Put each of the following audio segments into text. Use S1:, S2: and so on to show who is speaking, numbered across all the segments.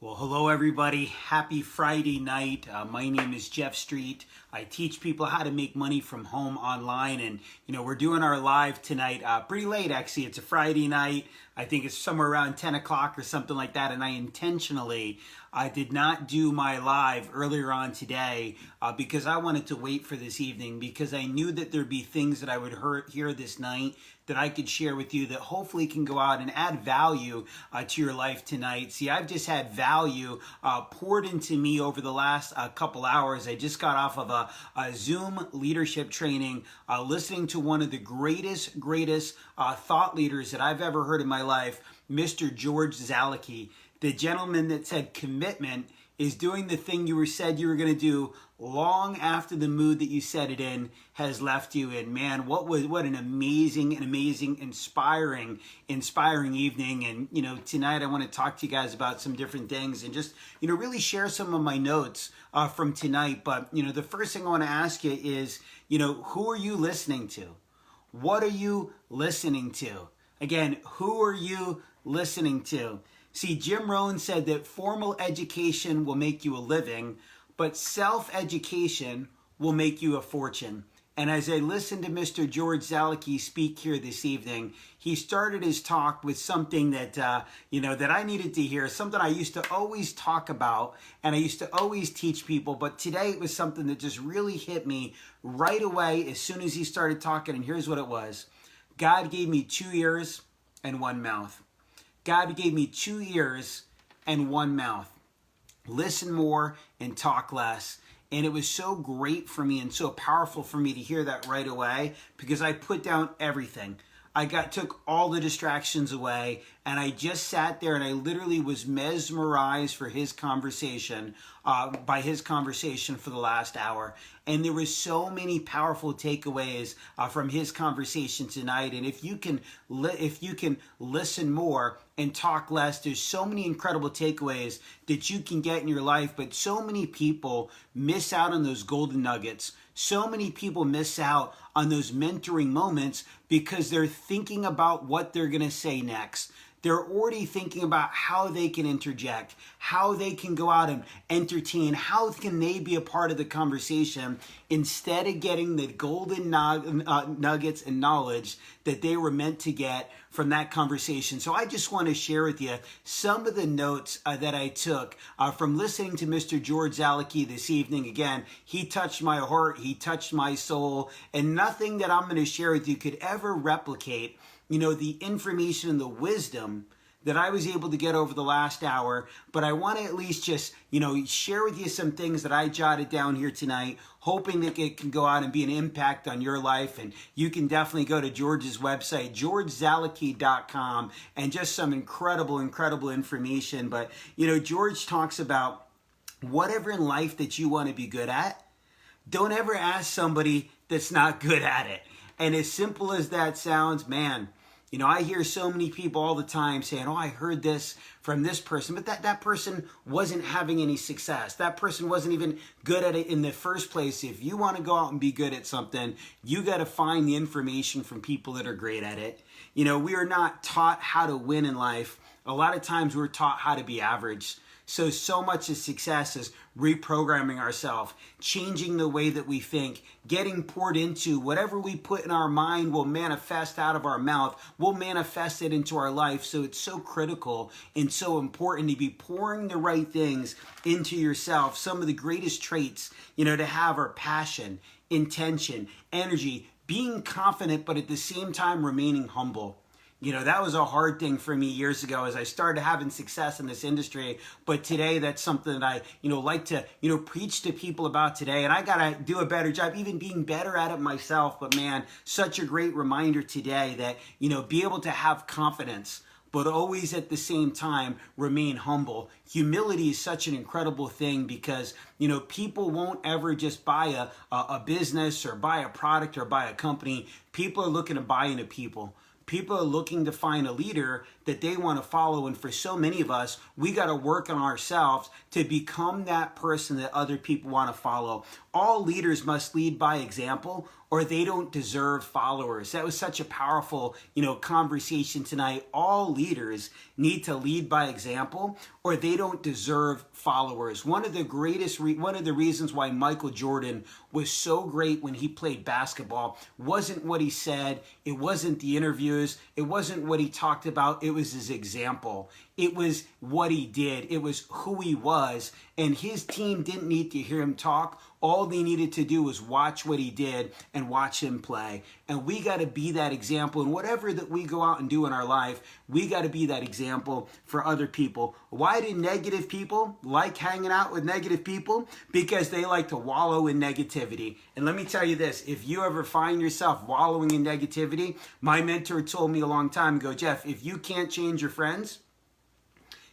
S1: Well, hello everybody. Happy Friday night. My name is Jeff Street. I teach people how to make money from home online, and we're doing our live tonight pretty late actually. It's a Friday night. I think it's somewhere around 10 o'clock or something like that, and I did not do my live earlier on today because I wanted to wait for this evening, because I knew that there'd be things that I would hear this night that I could share with you that hopefully can go out and add value to your life tonight. See, I've just had value poured into me over the last couple hours. I just got off of a Zoom leadership training, listening to one of the greatest thought leaders that I've ever heard in my life, Mr. George Zalicki, the gentleman that said commitment is doing the thing you said you were going to do long after the mood that you said it in has left you in. Man, what an amazing, inspiring evening. And tonight I want to talk to you guys about some different things and just really share some of my notes from tonight. But the first thing I want to ask you is who are you listening to? What are you listening to? Again, who are you listening to? See, Jim Rohn said that formal education will make you a living, but self-education will make you a fortune. And as I listened to Mr. George Zalicki speak here this evening, he started his talk with something that, that I needed to hear, something I used to always talk about and I used to always teach people. But today it was something that just really hit me right away as soon as he started talking. And here's what it was. God gave me 2 ears and 1 mouth. God gave me 2 ears and 1 mouth. Listen more and talk less. And it was so great for me and so powerful for me to hear that right away, because I put down everything. Took all the distractions away, and I just sat there and I literally was mesmerized for his conversation, by his conversation for the last hour. And there were so many powerful takeaways from his conversation tonight. And if you can listen more and talk less, there's so many incredible takeaways that you can get in your life. But so many people miss out on those golden nuggets. So many people miss out on those mentoring moments because they're thinking about what they're going to say next. They're already thinking about how they can interject, how they can go out and entertain, how can they be a part of the conversation, instead of getting the golden nuggets and knowledge that they were meant to get from that conversation. So I just want to share with you some of the notes that I took from listening to Mr. George Zalicki this evening. Again, he touched my heart, he touched my soul, and nothing that I'm going to share with you could ever replicate the information and the wisdom that I was able to get over the last hour. But I want to at least just, share with you some things that I jotted down here tonight, hoping that it can go out and be an impact on your life. And you can definitely go to George's website, georgezalicki.com, and just some incredible information. But, George talks about whatever in life that you want to be good at, don't ever ask somebody that's not good at it. And as simple as that sounds, man, I hear so many people all the time saying, oh, I heard this from this person, but that person wasn't having any success. That person wasn't even good at it in the first place. If you want to go out and be good at something, you got to find the information from people that are great at it. We are not taught how to win in life. A lot of times we're taught how to be average. So much of success is reprogramming ourselves, changing the way that we think, getting poured into. Whatever we put in our mind will manifest out of our mouth. We'll manifest it into our life. So it's so critical and so important to be pouring the right things into yourself. Some of the greatest traits, to have are passion, intention, energy, being confident, but at the same time remaining humble. That was a hard thing for me years ago as I started having success in this industry. But today, that's something that I, like to, preach to people about today. And I got to do a better job, even being better at it myself. But man, such a great reminder today that, be able to have confidence, but always at the same time remain humble. Humility is such an incredible thing because, people won't ever just buy a business or buy a product or buy a company. People are looking to buy into people. People are looking to find a leader that they want to follow. And for so many of us, we got to work on ourselves to become that person that other people want to follow. All leaders must lead by example, or they don't deserve followers. That was such a powerful, conversation tonight. All leaders need to lead by example, or they don't deserve followers. One of the reasons why Michael Jordan was so great when he played basketball wasn't what he said, it wasn't the interviews, it wasn't what he talked about, it was his example. It was what he did. It was who he was. And his team didn't need to hear him talk. All they needed to do was watch what he did and watch him play. And we got to be that example. And whatever that we go out and do in our life, we got to be that example for other people. Why do negative people like hanging out with negative people? Because they like to wallow in negativity. And let me tell you this, if you ever find yourself wallowing in negativity, my mentor told me a long time ago, Jeff, if you can't change your friends,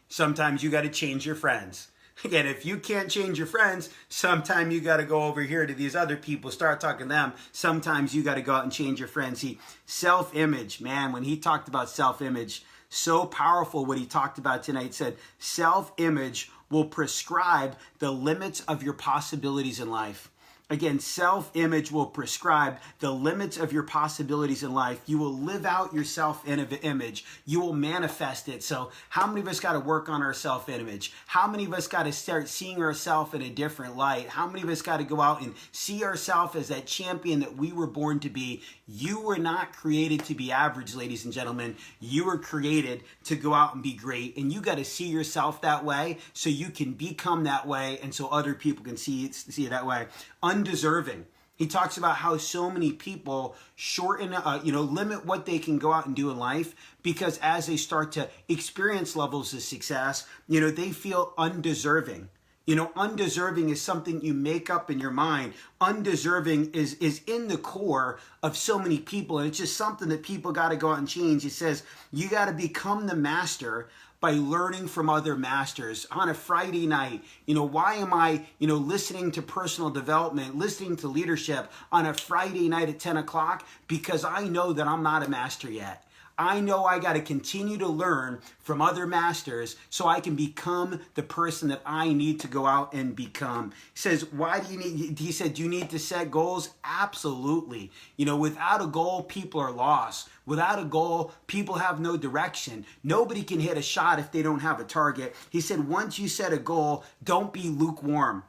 S1: sometimes you got to change your friends. Again, if you can't change your friends, sometimes you got to go over here to these other people, start talking to them. Sometimes you got to go out and change your friends. See, self-image, man, when he talked about self-image, so powerful what he talked about tonight. Said self-image will prescribe the limits of your possibilities in life. Again, self-image will prescribe the limits of your possibilities in life. You will live out your self-image. You will manifest it. So how many of us got to work on our self-image? How many of us got to start seeing ourselves in a different light? How many of us got to go out and see ourselves as that champion that we were born to be? You were not created to be average, ladies and gentlemen. You were created to go out and be great. And you got to see yourself that way so you can become that way and so other people can see it that way. Undeserving. He talks about how so many people shorten, limit what they can go out and do in life because as they start to experience levels of success, they feel undeserving. Undeserving is something you make up in your mind. Undeserving is in the core of so many people, and it's just something that people got to go out and change. He says, you got to become the master by learning from other masters. On a Friday night, why am I, listening to personal development, listening to leadership on a Friday night at 10 o'clock? Because I know that I'm not a master yet. I know I got to continue to learn from other masters so I can become the person that I need to go out and become. He says, he said, do you need to set goals? Absolutely. Without a goal, people are lost. Without a goal, people have no direction. Nobody can hit a shot if they don't have a target. He said, once you set a goal, don't be lukewarm.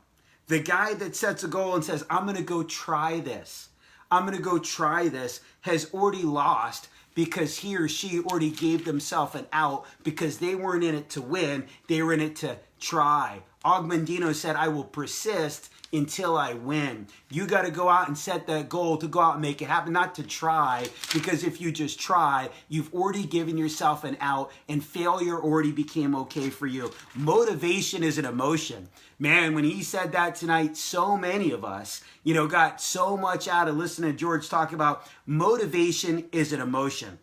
S1: The guy that sets a goal and says, I'm going to go try this. Has already lost because he or she already gave themselves an out because they weren't in it to win. They were in it to try. Og Mandino said, I will persist until I win. You got to go out and set that goal to go out and make it happen, not to try, because if you just try, you've already given yourself an out and failure already became okay for you. Motivation is an emotion. Man, when he said that tonight, so many of us, got so much out of listening to George talk about motivation is an emotion.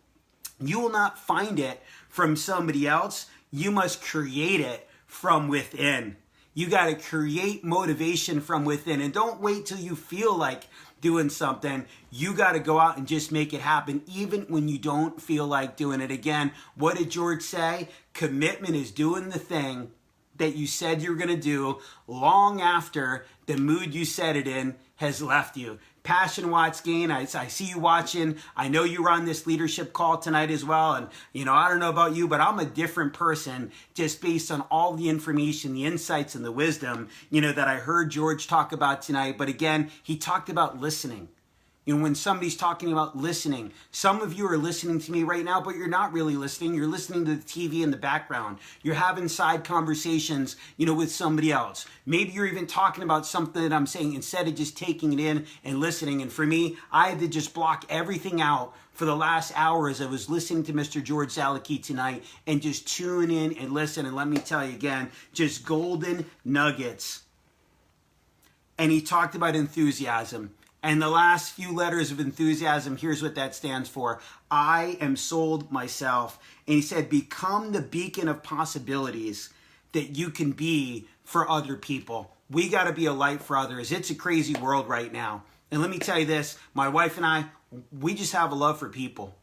S1: You will not find it from somebody else. You must create it from within. You got to create motivation from within, and don't wait till you feel like doing something. You got to go out and just make it happen, even when you don't feel like doing it. Again, what did George say? Commitment is doing the thing that you said you were going to do long after the mood you said it in has left you. Passion Watts Gain, I see you watching. I know you were on this leadership call tonight as well. And, I don't know about you, but I'm a different person just based on all the information, the insights, and the wisdom, that I heard George talk about tonight. But again, he talked about listening. When somebody's talking about listening, some of you are listening to me right now, but you're not really listening. You're listening to the TV in the background. You're having side conversations, with somebody else. Maybe you're even talking about something that I'm saying instead of just taking it in and listening. And for me, I had to just block everything out for the last hour as I was listening to Mr. George Zalaki tonight and just tune in and listen. And let me tell you again, just golden nuggets. And he talked about enthusiasm. And the last few letters of enthusiasm, here's what that stands for. I am sold myself. And he said, become the beacon of possibilities that you can be for other people. We got to be a light for others. It's a crazy world right now. And let me tell you this, my wife and I, we just have a love for people.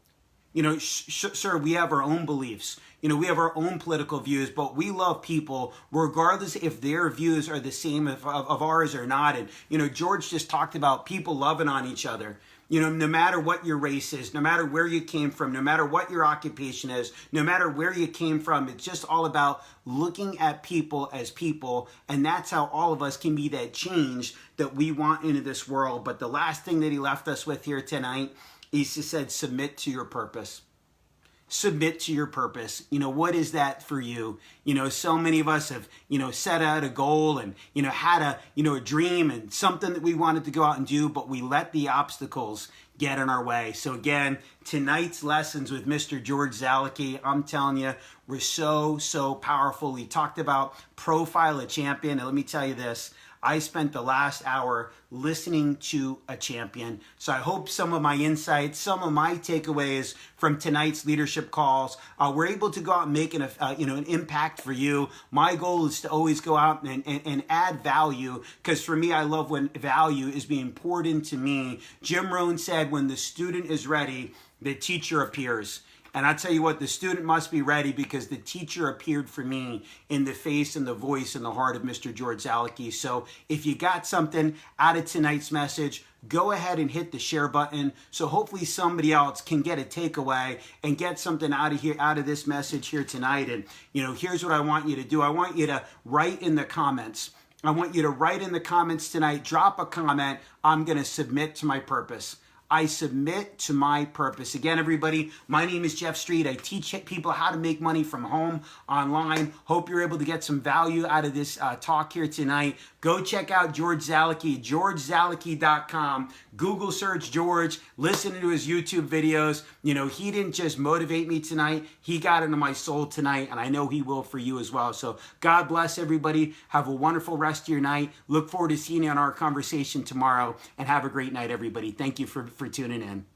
S1: Sir, we have our own beliefs. We have our own political views, but we love people regardless if their views are the same of ours or not. And, George just talked about people loving on each other. No matter what your race is, no matter where you came from, no matter what your occupation is, no matter where you came from, it's just all about looking at people as people. And that's how all of us can be that change that we want into this world. But the last thing that he left us with here tonight, he just said, submit to your purpose. Submit to your purpose. What is that for you? So many of us have, set out a goal and, had a dream and something that we wanted to go out and do, but we let the obstacles get in our way. So again, tonight's lessons with Mr. George Zalicki, I'm telling you, were so powerful. He talked about profile a champion. And let me tell you this, I spent the last hour listening to a champion. So I hope some of my insights, some of my takeaways from tonight's leadership calls were able to go out and make an impact for you. My goal is to always go out and add value, because for me, I love when value is being poured into me. Jim Rohn said, when the student is ready, the teacher appears. And I tell you what, the student must be ready, because the teacher appeared for me in the face and the voice and the heart of Mr. George Zalicki. So if you got something out of tonight's message, go ahead and hit the share button, so hopefully somebody else can get a takeaway and get something out of this message here tonight. And here's what I want you to do. I want you to write in the comments. I want you to write in the comments tonight, drop a comment, I'm going to submit to my purpose. I submit to my purpose. Again, everybody, my name is Jeff Street. I teach people how to make money from home online. Hope you're able to get some value out of this talk here tonight. Go check out George Zalicki, georgezalicki.com. Google search George, listen to his YouTube videos. He didn't just motivate me tonight. He got into my soul tonight, and I know he will for you as well. So God bless everybody. Have a wonderful rest of your night. Look forward to seeing you on our conversation tomorrow, and have a great night, everybody. Thank you for tuning in.